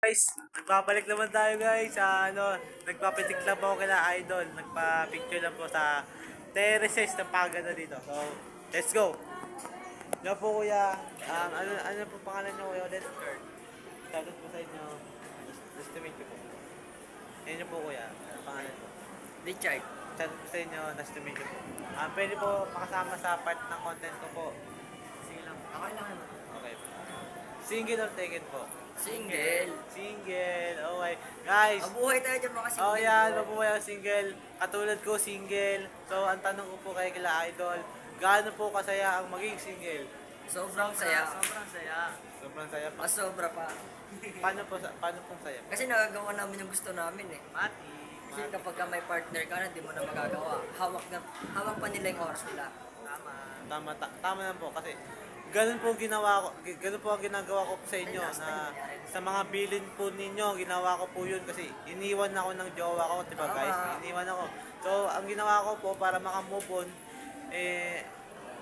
Guys, nagbabalik naman tayo guys sa nagpapitik lang po ako kila Idol. Nagpa-picture lang po sa terraces ng paganda dito. So, let's go. Yo po kuya, ano po pangalan niyo kuya ulit? Shoutout po sa inyo. Nice to meet you po. Yan po kuya, ano pangalan po? Richard. Shoutout po sa inyo, nice to meet you po. Pwede po makasama sa part ng content ko po. Sige lang. Okay lang naman. Okay. Single or taken po? Single. Single. Okay. Guys, Mabuhay tayo dyan mga single. oh yan, mabuhay ang single. Katulad ko, single. So, ang tanong ko po kay kila Idol, gaano po kasaya ang maging single? Sobrang saya. Sobrang saya. Sobrang saya pa. Mas sobra pa. Paano pong saya? Kasi nagagawa namin yung gusto namin eh. Mati. Kasi kapag ka may partner ka na, hindi mo na magagawa. Hawak pa nila yung oras nila. Tama lang po kasi ganun po ang ginagawa ko po sa inyo na sa mga bilin po ninyo, ginawa ko po yun kasi iniwan ako ng jowa ko, 'di ba guys? Iniwan ako. So, ang ginawa ko po para maka-move on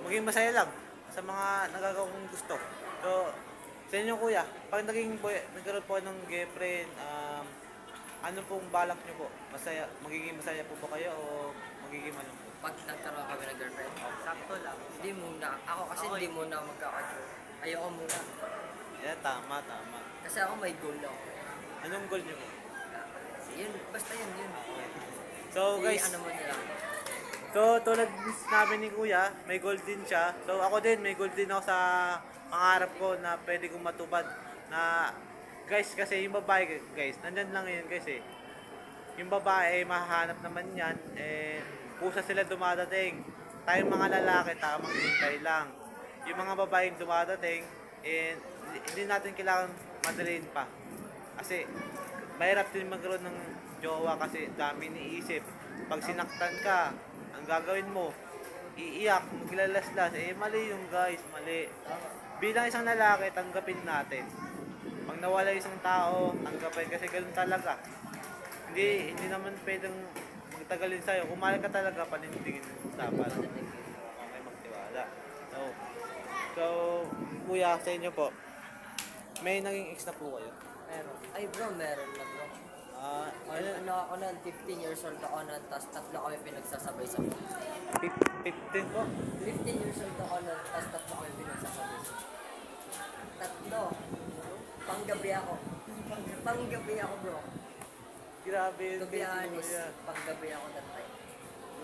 maging masaya lang sa mga nagagawa kong gusto. So, sa inyo kuya, pag nagkaroon po ng girlfriend, ano pong balak niyo po? Magiging masaya po ba kayo o magiging malungkot? Pag nagkaroon kami ng girlfriend, Sakto lang. hindi muna. Ako kasi Okay. hindi muna magkaka-joke. Ayoko muna. Yeah, tama. Kasi ako may goal ako. Anong goal niyo po? Yun, basta yun. So guys, Ano mo nila. so tulad din sinabi ni Kuya, may goal din siya. So ako din, may goal din ako sa pangarap ko na pwede kong matupad. Na guys, kasi yung babae guys, nandyan lang yun guys eh. Yung babae, mahahanap naman yan, pusa sila dumadating. Tayong mga lalaki, tamang hintay lang. Yung mga babaeng dumadating, hindi natin kailangan madaliin pa. Kasi, mahirap din magkaroon ng jowa kasi dami niisip. Pag sinaktan ka, ang gagawin mo, iiyak, maglalaslas. Mali yung guys, mali. Bilang isang lalaki, tanggapin natin. Pag nawala isang tao, tanggapin kasi ganun talaga. Hindi naman pwedeng magtagalin sa'yo. Kung mahal ka talaga, panindigin mo dapat. Okay, magtiwala. So, kuya, sa inyo po, may naging ex na po kayo? Meron. Ay bro, meron na bro. Ano ako nun, 15 years old ako nun, tapos tatlo kami pinagsasabay-sabay. 15 po? 15 years old ako nun, tapos tatlo kami pinagsasabay-sabay. Tatlo. Panggabi ako. Panggabi ako bro. Grabe yun. To be honest, kuya. panggabi ako that time.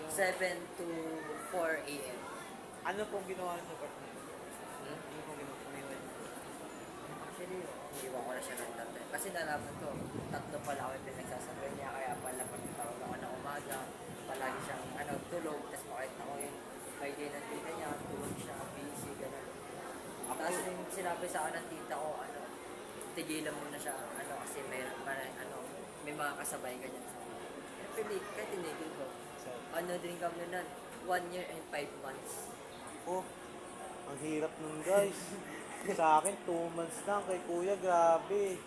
7 to 4 a.m. Ano pong ginawa niyo partner? Hmm? Ano pong ginawa niyo? Actually, iwan ko na siya ng tatlo. Kasi nalaman ko, tatlo pala kami pinagsasabay niya, kaya pala pagtawag ako ng umaga, palagi siyang tulog, tapos makita ko yung may day ng tita niya, tulog siya, busy, gano'n. Tapos yung sinabi sa akin ng tita ko, tigilan mo na siya, kasi may mga kasabay ganyan. Pili, kahit tinigil ko. So, Din kami nun, 1 year and 5 months. oh, ang hirap nun guys. Sa akin, 2 months lang. Kay kuya, grabe.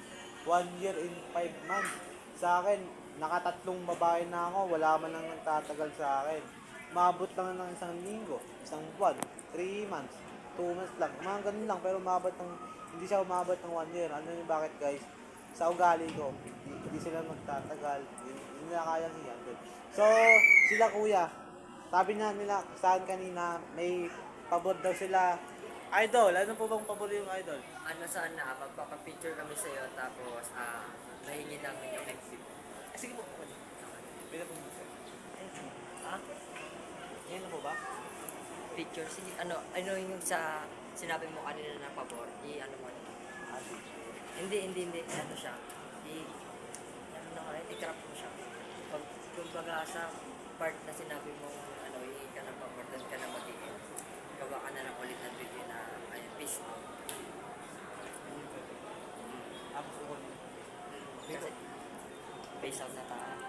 1 year and 5 months. Sa akin, nakatatlong babae na ako. Wala man lang nagtatagal sa akin. Maabot lang ng isang linggo, isang buwan, 3 months, 2 months lang. Mga ganun lang, pero hindi siya umabot ng 1 year. Ano yung bakit guys? Sa ugali ko, hindi sila magtatagal. Hindi nila kayang i-handle. So, sila kuya, sabi nila saan kanina, may pabor daw sila. Idol, ano po bang pabor yung idol? Sana, magpapapicture kami sa'yo, tapos mahingi namin yung FB. Sige po. Pila po mo. Ha? Yan na po ba? Picture? Sige, yung sa sinabi mo kanina na pabor, i-ano mo. Hindi. Ano siya? I-crop mo siya. Kumbaga sa part na sinabi mo, i ka ng pabor, doon ka na magiging. Gawa ka na lang ulit ng video na, peace out. Ako po. Kasi, peace out na tayo.